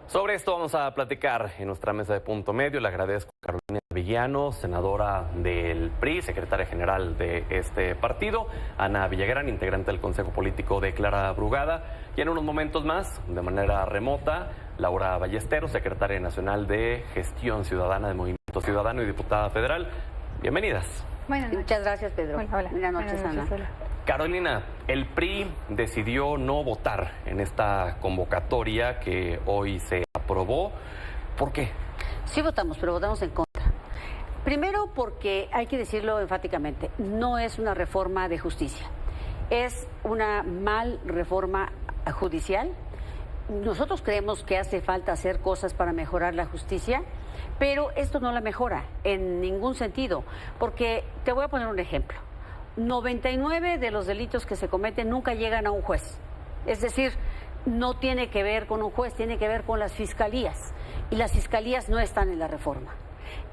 Sobre esto vamos a platicar en nuestra mesa de Punto Medio. Le agradezco a Carolina Villano, senadora del PRI, secretaria general de este partido, Ana Villagrán, integrante del Consejo Político de Clara Brugada, y en unos momentos más, de manera remota, Laura Ballesteros, secretaria nacional de Gestión Ciudadana de Movimiento Ciudadano y diputada federal. Bienvenidas. Buenas noches. Muchas gracias, Pedro. Hola. Buenas noches, Ana. Carolina, el PRI decidió no votar en esta convocatoria que hoy se aprobó. ¿Por qué? Sí votamos, pero votamos en contra. Primero porque, hay que decirlo enfáticamente, no es una reforma de justicia. Es una mal reforma judicial. Nosotros creemos que hace falta hacer cosas para mejorar la justicia, pero esto no la mejora en ningún sentido. Porque te voy a poner un ejemplo. 99 de los delitos que se cometen nunca llegan a un juez. Es decir, no tiene que ver con un juez, tiene que ver con las fiscalías. Y las fiscalías no están en la reforma.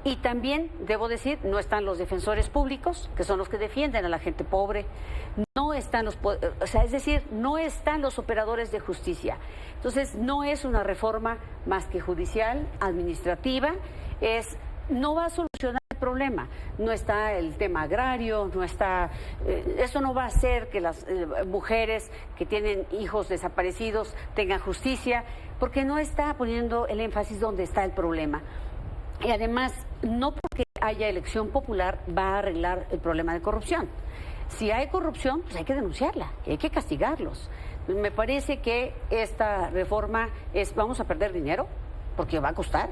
Y también, debo decir, no están los defensores públicos, que son los que defienden a la gente pobre. No están es decir, no están los operadores de justicia. Entonces, no es una reforma más que judicial, administrativa, no va a solucionar el problema. No está el tema agrario, no está, eso no va a hacer que las mujeres que tienen hijos desaparecidos tengan justicia, porque no está poniendo el énfasis donde está el problema. Y además, no porque haya elección popular va a arreglar el problema de corrupción. Si hay corrupción, pues hay que denunciarla, y hay que castigarlos. Me parece que esta reforma vamos a perder dinero, porque va a costar.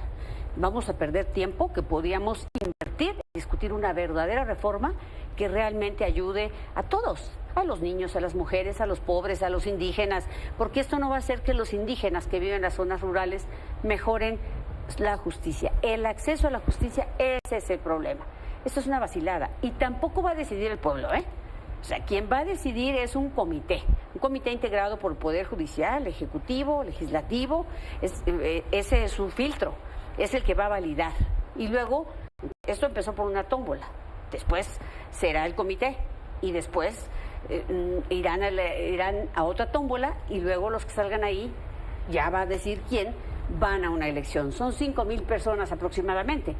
Vamos a perder tiempo que podíamos invertir en discutir una verdadera reforma que realmente ayude a todos, a los niños, a las mujeres, a los pobres, a los indígenas, porque esto no va a hacer que los indígenas que viven en las zonas rurales mejoren la justicia. El acceso a la justicia, ese es el problema. Esto es una vacilada y tampoco va a decidir el pueblo, O sea, quien va a decidir es un comité integrado por el Poder Judicial, Ejecutivo, Legislativo, ese es su filtro. Es el que va a validar. Y luego, esto empezó por una tómbola. Después será el comité. Y después irán a otra tómbola. Y luego los que salgan ahí, ya va a decir quién, van a una elección. Son 5,000 personas aproximadamente.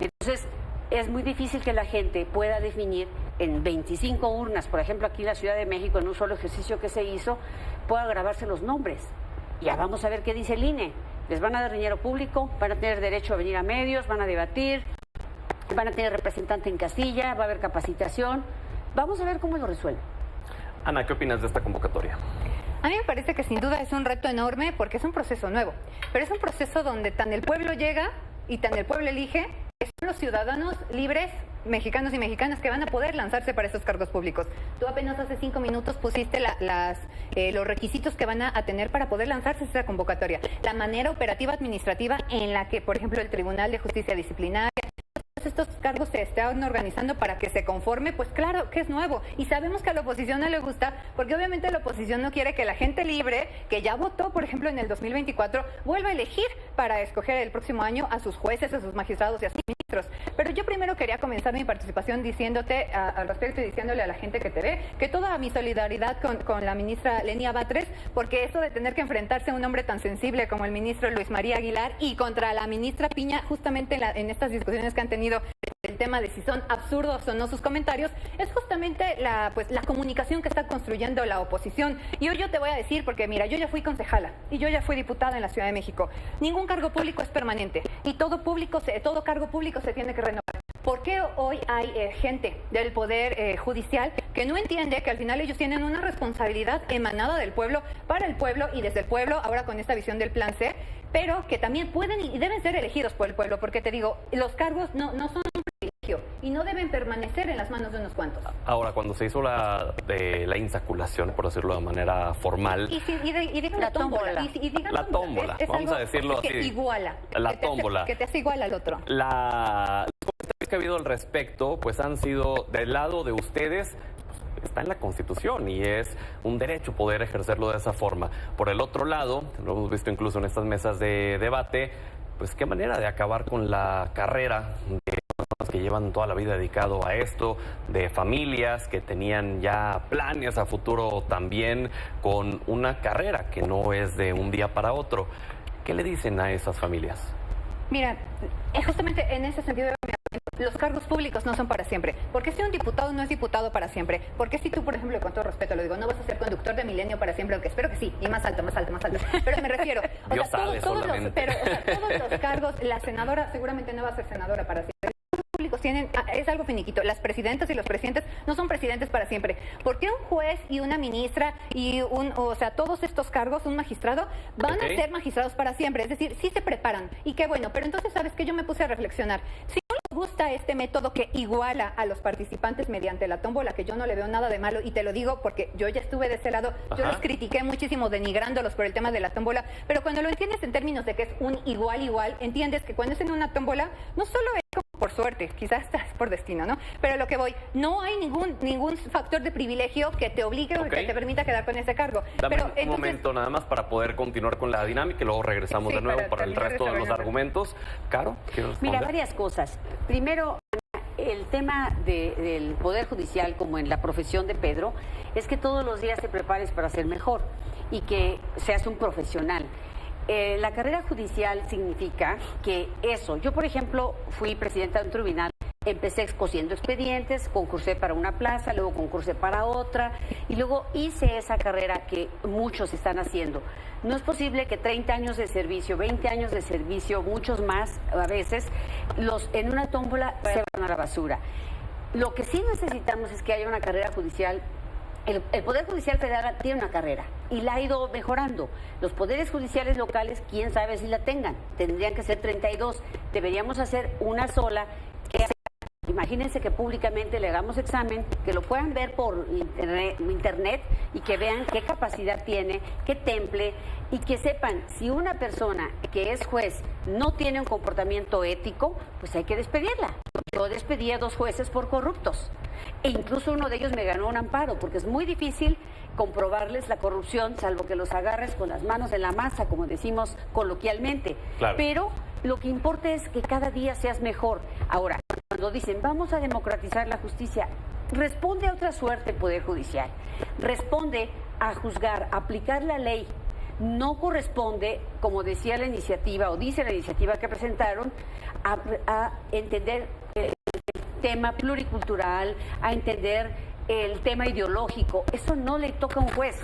Entonces, es muy difícil que la gente pueda definir en 25 urnas. Por ejemplo, aquí en la Ciudad de México, en un solo ejercicio que se hizo, pueda grabarse los nombres. Ya vamos a ver qué dice el INE. Les van a dar dinero público, van a tener derecho a venir a medios, van a debatir, van a tener representante en Castilla, va a haber capacitación. Vamos a ver cómo lo resuelve. Ana, ¿qué opinas de esta convocatoria? A mí me parece que sin duda es un reto enorme porque es un proceso nuevo, pero es un proceso donde tan el pueblo llega y tan el pueblo elige, que son los ciudadanos libres, mexicanos y mexicanas, que van a poder lanzarse para esos cargos públicos. Tú apenas hace 5 minutos pusiste los requisitos que van a tener para poder lanzarse a esa convocatoria. La manera operativa administrativa en la que, por ejemplo, el Tribunal de Justicia Disciplinaria, estos cargos se están organizando para que se conforme, pues claro que es nuevo. Y sabemos que a la oposición no le gusta, porque obviamente la oposición no quiere que la gente libre, que ya votó, por ejemplo, en el 2024, vuelva a elegir para escoger el próximo año a sus jueces, a sus magistrados y a sus ministros. Pero yo primero quería comenzar mi participación diciéndote al respecto y diciéndole a la gente que te ve que toda mi solidaridad con la ministra Lenia Batres, porque eso de tener que enfrentarse a un hombre tan sensible como el ministro Luis María Aguilar y contra la ministra Piña, justamente en estas discusiones que han tenido el tema de si son absurdos o no sus comentarios, es justamente la comunicación que está construyendo la oposición. Y hoy yo te voy a decir, porque mira, yo ya fui concejala y yo ya fui diputada en la Ciudad de México. Ningún cargo público es permanente y todo cargo público se tiene que renovar. ¿Por qué hoy hay gente del Poder Judicial que no entiende que al final ellos tienen una responsabilidad emanada del pueblo, para el pueblo y desde el pueblo, ahora con esta visión del Plan C, pero que también pueden y deben ser elegidos por el pueblo? Porque te digo, los cargos no son un privilegio y no deben permanecer en las manos de unos cuantos. Ahora, cuando se hizo la insaculación, por decirlo de manera formal... Y digan la tómbola. La tómbola, vamos a decirlo así. Que iguala. La tómbola. Que te hace igual al otro. Los comentarios que ha habido al respecto, pues han sido del lado de ustedes. Está en la Constitución y es un derecho poder ejercerlo de esa forma. Por el otro lado, lo hemos visto incluso en estas mesas de debate, pues qué manera de acabar con la carrera de personas que llevan toda la vida dedicado a esto, de familias que tenían ya planes a futuro también con una carrera que no es de un día para otro. ¿Qué le dicen a esas familias? Mira, justamente en ese sentido, los cargos públicos no son para siempre. Porque si un diputado no es diputado para siempre. Porque si tú, por ejemplo, con todo respeto lo digo, no vas a ser conductor de Milenio para siempre, aunque espero que sí, y más alto, más alto, más alto. Pero me refiero, Dios sabe todos solamente. todos los cargos, la senadora seguramente no va a ser senadora para siempre. Públicos tienen, es algo finiquito. Las presidentas y los presidentes no son presidentes para siempre. Porque un juez y una ministra y todos estos cargos, un magistrado, van a ser magistrados para siempre. Es decir, sí se preparan. Y qué bueno. Pero entonces, ¿sabes qué? Yo me puse a reflexionar. Si no les gusta este método que iguala a los participantes mediante la tómbola, que yo no le veo nada de malo, y te lo digo porque yo ya estuve de ese lado, yo los critiqué muchísimo denigrándolos por el tema de la tómbola, pero cuando lo entiendes en términos de que es un igual, entiendes que cuando es en una tómbola, no solo es como por suerte, quizás es por destino, ¿no? Pero lo que voy, no hay ningún factor de privilegio que te obligue o que te permita quedar con ese cargo. Dame Pero, un momento nada más para poder continuar con la dinámica y luego regresamos de nuevo para el resto de los argumentos. Caro, ¿quieres responder? Mira, varias cosas. Primero, el tema del Poder Judicial, como en la profesión de Pedro, es que todos los días te prepares para ser mejor y que seas un profesional. La carrera judicial significa que eso, yo por ejemplo fui presidenta de un tribunal, empecé cosiendo expedientes, concursé para una plaza, luego concursé para otra y luego hice esa carrera que muchos están haciendo. No es posible que 30 años de servicio, 20 años de servicio, muchos más a veces, en una tómbola se van a la basura. Lo que sí necesitamos es que haya una carrera judicial. El Poder Judicial Federal tiene una carrera y la ha ido mejorando. Los poderes judiciales locales, quién sabe si la tengan. Tendrían que ser 32. Deberíamos hacer una sola. Imagínense que públicamente le hagamos examen, que lo puedan ver por internet y que vean qué capacidad tiene, qué temple y que sepan si una persona que es juez no tiene un comportamiento ético, pues hay que despedirla. Yo despedí a 2 jueces por corruptos e incluso uno de ellos me ganó un amparo porque es muy difícil comprobarles la corrupción, salvo que los agarres con las manos en la masa, como decimos coloquialmente. Claro. Pero lo que importa es que cada día seas mejor. Ahora, cuando dicen vamos a democratizar la justicia, responde a otra suerte el Poder Judicial. Responde a juzgar, a aplicar la ley. No corresponde, como decía la iniciativa, o dice la iniciativa que presentaron, a entender el tema pluricultural, a entender el tema ideológico. Eso no le toca a un juez.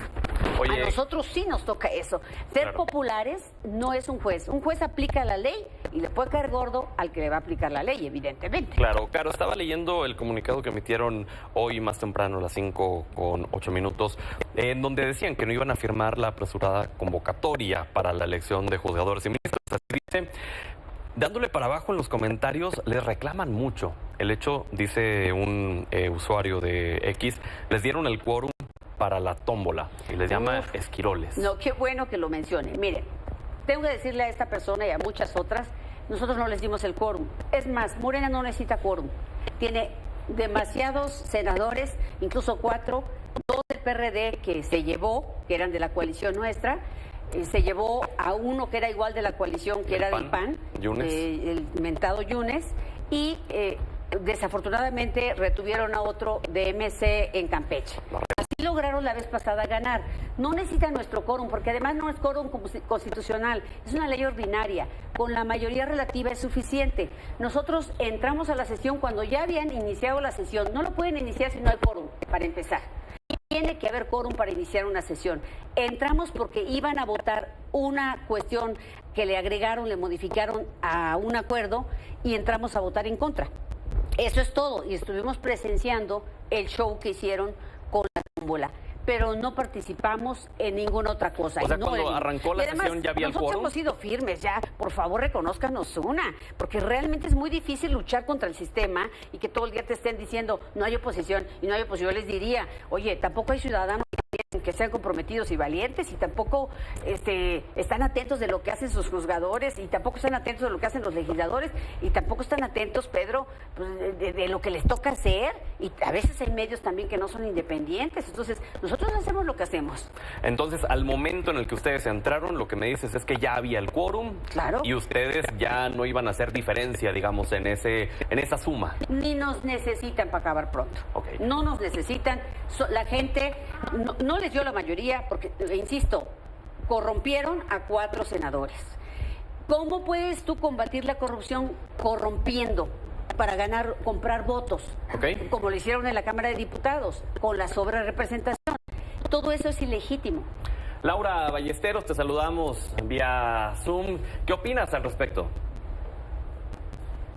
Oye, a nosotros sí nos toca eso. Ser populares no es un juez. Un juez aplica la ley y le puede caer gordo al que le va a aplicar la ley, evidentemente. Claro, Caro, estaba leyendo el comunicado que emitieron hoy más temprano, a las 5:08, en donde decían que no iban a firmar la apresurada convocatoria para la elección de juzgadores y ministros. Así dice. Dándole para abajo en los comentarios, les reclaman mucho. El hecho, dice un usuario de X, les dieron el quórum para la tómbola y les llama esquiroles. No, qué bueno que lo mencione. Miren, tengo que decirle a esta persona y a muchas otras, nosotros no les dimos el quórum. Es más, Morena no necesita quórum. Tiene demasiados senadores, incluso 4, 2 del PRD que se llevó, que eran de la coalición nuestra, se llevó a uno que era igual de la coalición, que era del PAN, el mentado Yunes, y desafortunadamente retuvieron a otro de MC en Campeche. Así lograron la vez pasada ganar. No necesitan nuestro quórum, porque además no es quórum constitucional, es una ley ordinaria. Con la mayoría relativa es suficiente. Nosotros entramos a la sesión cuando ya habían iniciado la sesión. No lo pueden iniciar si no hay quórum, para empezar. Tiene que haber quórum para iniciar una sesión. Entramos porque iban a votar una cuestión que le agregaron, le modificaron a un acuerdo y entramos a votar en contra. Eso es todo. Y estuvimos presenciando el show que hicieron con la tómbola. Pero no participamos en ninguna otra cosa. O sea, cuando arrancó la sesión ya había el quórum. Nosotros hemos sido firmes ya. Por favor, reconózcanos una. Porque realmente es muy difícil luchar contra el sistema y que todo el día te estén diciendo no hay oposición y no hay oposición. Yo les diría, oye, tampoco hay ciudadanos que sean comprometidos y valientes y tampoco están atentos de lo que hacen sus juzgadores y tampoco están atentos de lo que hacen los legisladores y tampoco están atentos, Pedro, pues, de lo que les toca hacer y a veces hay medios también que no son independientes. Entonces, nosotros hacemos lo que hacemos. Entonces, al momento en el que ustedes entraron, lo que me dices es que ya había el quórum. Claro. Y ustedes ya no iban a hacer diferencia, digamos, en esa suma. Ni nos necesitan para acabar pronto. Okay. No nos necesitan. La gente no les dio la mayoría porque, insisto, corrompieron a 4 senadores. ¿Cómo puedes tú combatir la corrupción corrompiendo para comprar votos? Ok. Como lo hicieron en la Cámara de Diputados, con la sobrerepresentación. Todo eso es ilegítimo. Laura Ballesteros, te saludamos vía Zoom. ¿Qué opinas al respecto?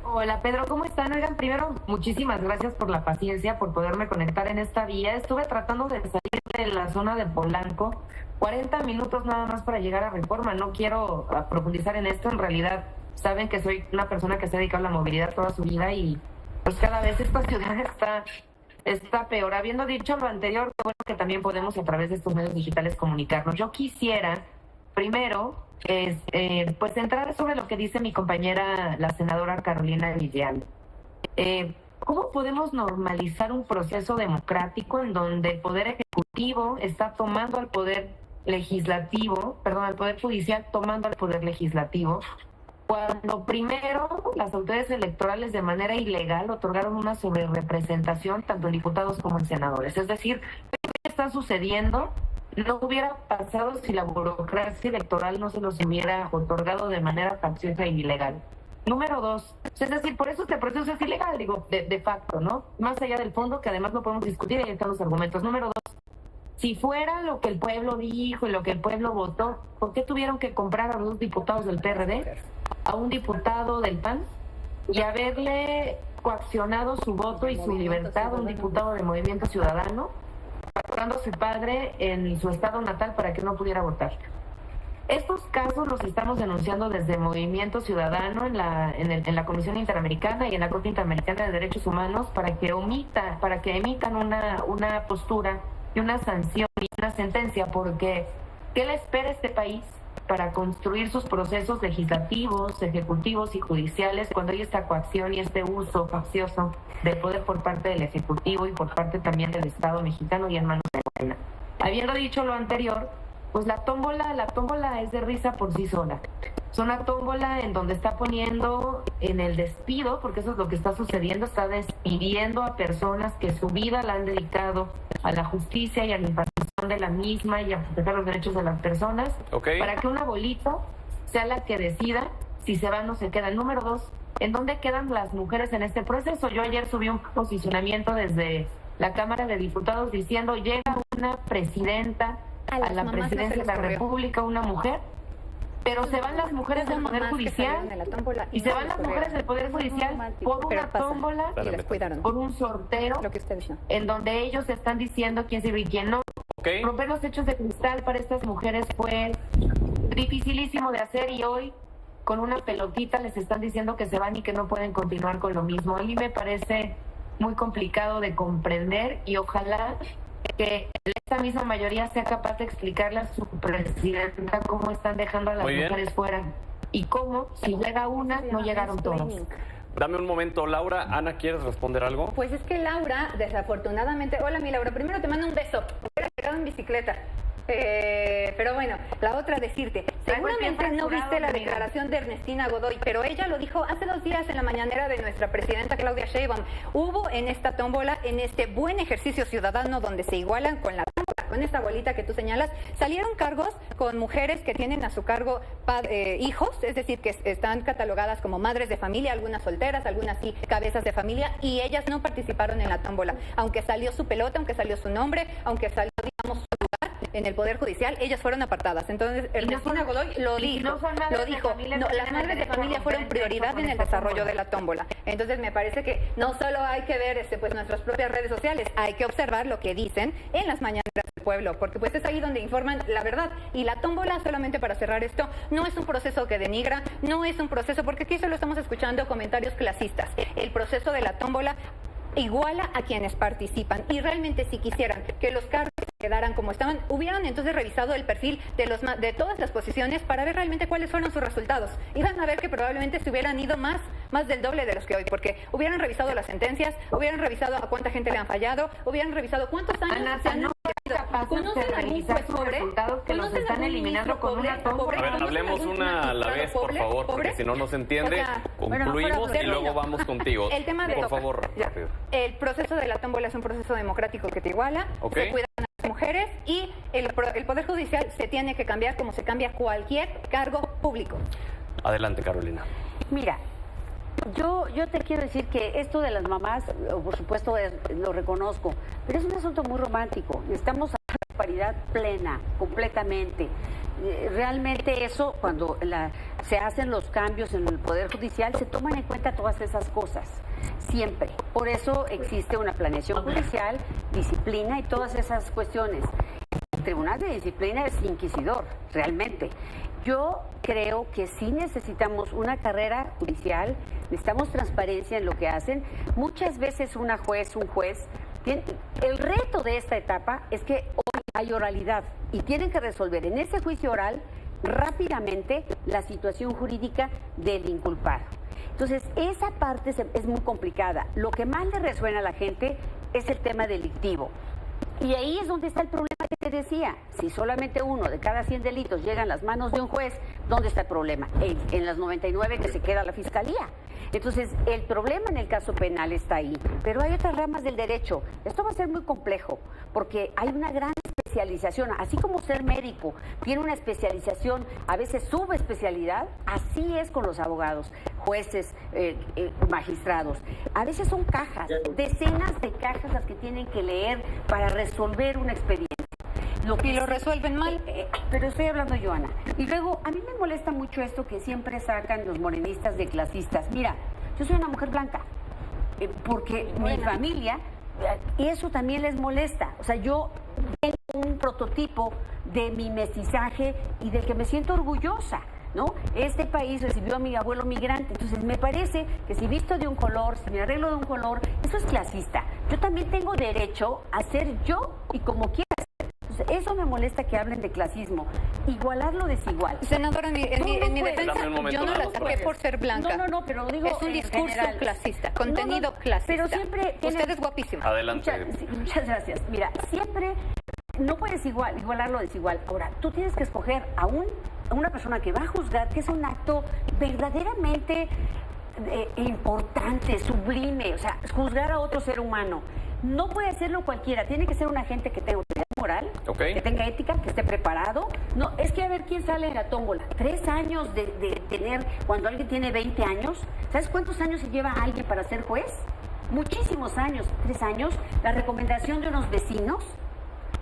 Hola Pedro, ¿cómo están? Oigan, primero, muchísimas gracias por la paciencia, por poderme conectar en esta vía. Estuve tratando de salir de la zona de Polanco, 40 minutos nada más para llegar a Reforma. No quiero profundizar en esto, en realidad saben que soy una persona que se ha dedicado a la movilidad toda su vida y pues cada vez esta ciudad está peor. Habiendo dicho lo anterior, qué bueno que también podemos a través de estos medios digitales comunicarnos. Yo quisiera, primero, pues entrar sobre lo que dice mi compañera, la senadora Carolina Villar. ¿Cómo podemos normalizar un proceso democrático en donde el Poder Ejecutivo está tomando al Poder Legislativo, perdón, al Poder Judicial tomando al Poder Legislativo, cuando primero las autoridades electorales de manera ilegal otorgaron una sobrerepresentación tanto en diputados como en senadores? Es decir, ¿qué está sucediendo? No hubiera pasado si la burocracia electoral no se los hubiera otorgado de manera facciosa y ilegal. Número 2, es decir, por eso este proceso es ilegal, digo, de facto, ¿no? Más allá del fondo, que además no podemos discutir, ahí están los argumentos. Número 2, si fuera lo que el pueblo dijo y lo que el pueblo votó, ¿por qué tuvieron que comprar a 2 diputados del PRD, a un diputado del PAN y haberle coaccionado su voto y su libertad a un diputado del Movimiento Ciudadano, capturando a su padre en su estado natal para que no pudiera votar? Estos casos los estamos denunciando desde Movimiento Ciudadano en la Comisión Interamericana y en la Corte Interamericana de Derechos Humanos para que emitan una postura y una sanción y una sentencia, porque ¿qué le espera a este país para construir sus procesos legislativos, ejecutivos y judiciales cuando hay esta coacción y este uso faccioso del poder por parte del Ejecutivo y por parte también del Estado mexicano y en manos de Morena? Habiendo dicho lo anterior, pues la tómbola es de risa por sí sola. Es una tómbola en donde está poniendo en el despido, porque eso es lo que está sucediendo, está despidiendo a personas que su vida la han dedicado a la justicia y a la impartición de la misma y a proteger los derechos de las personas, para que una bolita sea la que decida si se van o se quedan. Número 2, ¿en dónde quedan las mujeres en este proceso? Yo ayer subí un posicionamiento desde la Cámara de Diputados diciendo: llega una presidenta a la presidencia de la República, una mujer, pero se van las mujeres del Poder Judicial y se van las mujeres del Poder Judicial por una tómbola, por un sorteo, en donde ellos están diciendo quién sirve y quién no. Romper los techos de cristal para estas mujeres fue dificilísimo de hacer y hoy con una pelotita les están diciendo que se van y que no pueden continuar con lo mismo. A mí me parece muy complicado de comprender y ojalá que esta misma mayoría sea capaz de explicarle a su presidenta cómo están dejando a las mujeres fuera y cómo, si llega una, no llegaron todas. Dame un momento, Laura. Ana, ¿quieres responder algo? Pues es que Laura, desafortunadamente... Hola, mi Laura. Primero te mando un beso. Hubiera llegado en bicicleta. Pero bueno, la otra decirte, seguramente no viste la declaración de Ernestina Godoy, pero ella lo dijo hace 2 días en la mañanera de nuestra presidenta Claudia Sheinbaum. Hubo en esta tómbola, en este buen ejercicio ciudadano donde se igualan con la tómbola, con esta bolita que tú señalas, salieron cargos con mujeres que tienen a su cargo hijos, es decir, que están catalogadas como madres de familia, algunas solteras, algunas sí cabezas de familia, y ellas no participaron en la tómbola, aunque salió su pelota, aunque salió su nombre, aunque salió, digamos, su lugar en el Poder Judicial, ellas fueron apartadas. Entonces, Ernestina Godoy lo dijo, las madres de familia fueron prioridad en el desarrollo de la tómbola. Entonces, me parece que no solo hay que ver pues nuestras propias redes sociales, hay que observar lo que dicen en las mañaneras del pueblo, porque pues es ahí donde informan la verdad. Y la tómbola, solamente para cerrar esto, no es un proceso que denigra, no es un proceso, porque aquí solo estamos escuchando comentarios clasistas. El proceso de la tómbola iguala a quienes participan, y realmente si quisieran que los cargos quedaran como estaban, hubieran entonces revisado el perfil de todas las posiciones para ver realmente cuáles fueron sus resultados. Iban a ver que probablemente se hubieran ido más del doble de los que hoy, porque hubieran revisado las sentencias, hubieran revisado a cuánta gente le han fallado, hubieran revisado cuántos años se han ido. ¿Conocen algún juez pobre? Que los están eliminando con una tómbola. A ver, hablemos una a la vez, por favor, porque si no nos entiende, concluimos y luego vamos contigo. El tema de por favor, rápido. El proceso de la tómbola es un proceso democrático que te iguala, se cuidan a las mujeres, y el Poder Judicial se tiene que cambiar como se cambia cualquier cargo público. Adelante, Carolina. Mira, yo te quiero decir que esto de las mamás, por supuesto, lo reconozco, pero es un asunto muy romántico. Necesitamos la paridad plena, completamente. Realmente eso, cuando se hacen los cambios en el Poder Judicial, se toman en cuenta todas esas cosas, siempre. Por eso existe una planeación judicial, disciplina y todas esas cuestiones. El Tribunal de Disciplina es inquisidor, realmente. Yo creo que sí necesitamos una carrera judicial, necesitamos transparencia en lo que hacen. Muchas veces un juez, el reto de esta etapa es que hoy hay oralidad y tienen que resolver en ese juicio oral rápidamente la situación jurídica del inculpado. Entonces, esa parte es muy complicada. Lo que más le resuena a la gente es el tema delictivo. Y ahí es donde está el problema que te decía. Si solamente uno de cada 100 delitos llega a las manos de un juez, ¿dónde está el problema? En las 99 que se queda la fiscalía. Entonces, el problema en el caso penal está ahí. Pero hay otras ramas del derecho. Esto va a ser muy complejo, porque hay una gran especialización. Así como ser médico tiene una especialización, a veces subespecialidad, así es con los abogados, jueces, magistrados. A veces son cajas, decenas de cajas las que tienen que leer para resolver un expediente. Y lo resuelven mal. Pero estoy hablando yo, Ana. Y luego, a mí me molesta mucho esto que siempre sacan los morenistas de clasistas. Mira, yo soy una mujer blanca, porque mi familia, y eso también les molesta. O sea, yo tengo un prototipo de mi mestizaje y del que me siento orgullosa, ¿no? Este país recibió a mi abuelo migrante, entonces me parece que si visto de un color, si me arreglo de un color, eso es clasista. Yo también tengo derecho a ser yo y como quiera. Eso me molesta que hablen de clasismo. Igualar lo desigual. Senadora, en mi defensa, yo no la saqué por ser blanca. No, pero digo es un discurso general. Clasista, contenido clasista. Pero siempre usted es guapísima. Adelante. Muchas gracias. Mira, siempre no puedes igualar lo desigual. Ahora, tú tienes que escoger a una persona que va a juzgar, que es un acto verdaderamente importante, sublime, o sea, juzgar a otro ser humano. No puede hacerlo cualquiera, tiene que ser una gente que tenga autoridad moral, que tenga ética, que esté preparado. No, es que a ver quién sale en la tómbola. 3 años de tener, cuando alguien tiene 20 años, ¿sabes cuántos años se lleva alguien para ser juez? Muchísimos años, 3 años. La recomendación de unos vecinos,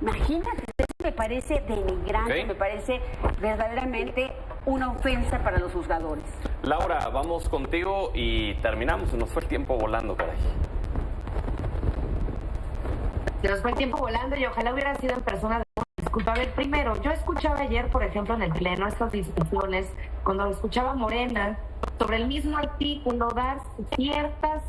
imagínate, eso me parece denigrante, me parece verdaderamente una ofensa para los juzgadores. Laura, vamos contigo y terminamos. Se nos fue el tiempo volando, caray. Se nos fue el tiempo volando y ojalá hubiera sido en persona. Disculpa, a ver, primero, yo escuchaba ayer, por ejemplo, en el Pleno, estas discusiones, cuando escuchaba a Morena, sobre el mismo artículo, dar ciertas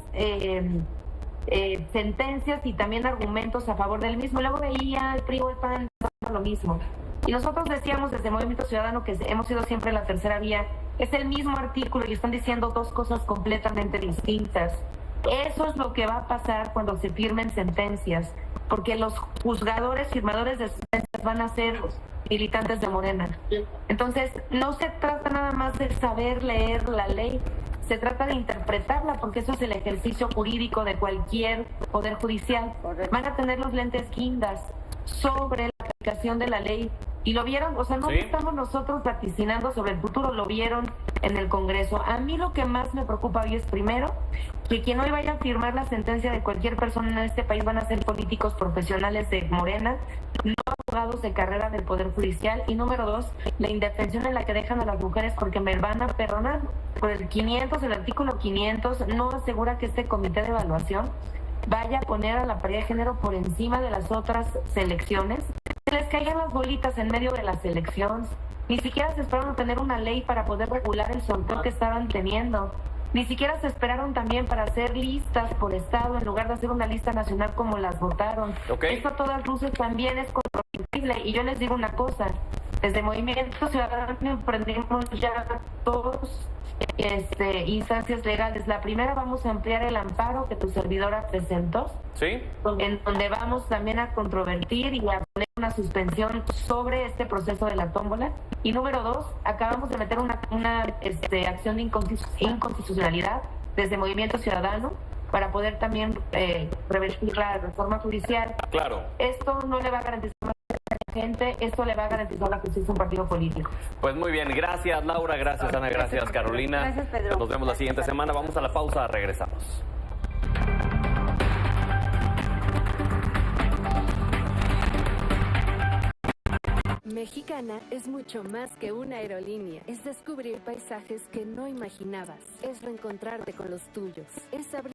sentencias y también argumentos a favor del mismo. Luego veía el PRI o el PAN lo mismo. Y nosotros decíamos desde Movimiento Ciudadano, que hemos sido siempre la tercera vía, es el mismo artículo y están diciendo dos cosas completamente distintas. Eso es lo que va a pasar cuando se firmen sentencias, porque los juzgadores, firmadores de sentencias van a ser militantes de Morena. Entonces, no se trata nada más de saber leer la ley, se trata de interpretarla, porque eso es el ejercicio jurídico de cualquier poder judicial. Van a tener los lentes guindas sobre la aplicación de la ley. Y lo vieron, o sea, no estamos nosotros vaticinando sobre el futuro, lo vieron en el Congreso. A mí lo que más me preocupa hoy es, primero, que quien hoy vaya a firmar la sentencia de cualquier persona en este país van a ser políticos profesionales de Morena, no abogados de carrera del Poder Judicial. Y número 2, la indefensión en la que dejan a las mujeres, porque me van a perdonar. Por el artículo 500 no asegura que este comité de evaluación vaya a poner a la paridad de género por encima de las otras selecciones. Se les caigan las bolitas en medio de la selección. Ni siquiera se esperaron tener una ley para poder regular el sorteo que estaban teniendo. Ni siquiera se esperaron también para hacer listas por estado en lugar de hacer una lista nacional como las votaron. Esto a todas luces también es contradictible. Y yo les digo una cosa, desde Movimiento Ciudadano emprendimos ya dos instancias legales. La primera, vamos a ampliar el amparo que tu servidora presentó, en donde vamos también a controvertir y a poner una suspensión sobre este proceso de la tómbola. Y número 2, acabamos de meter una acción de inconstitucionalidad desde Movimiento Ciudadano para poder también revertir la reforma judicial. Claro. Esto no le va a garantizar más gente, esto le va a garantizar la justicia a un partido político. Pues muy bien, gracias Laura, gracias Ana, gracias Carolina. Gracias, Pedro. Nos vemos la siguiente semana, vamos a la pausa, regresamos. Mexicana es mucho más que una aerolínea. Es descubrir paisajes que no imaginabas. Es reencontrarte con los tuyos. Es abrir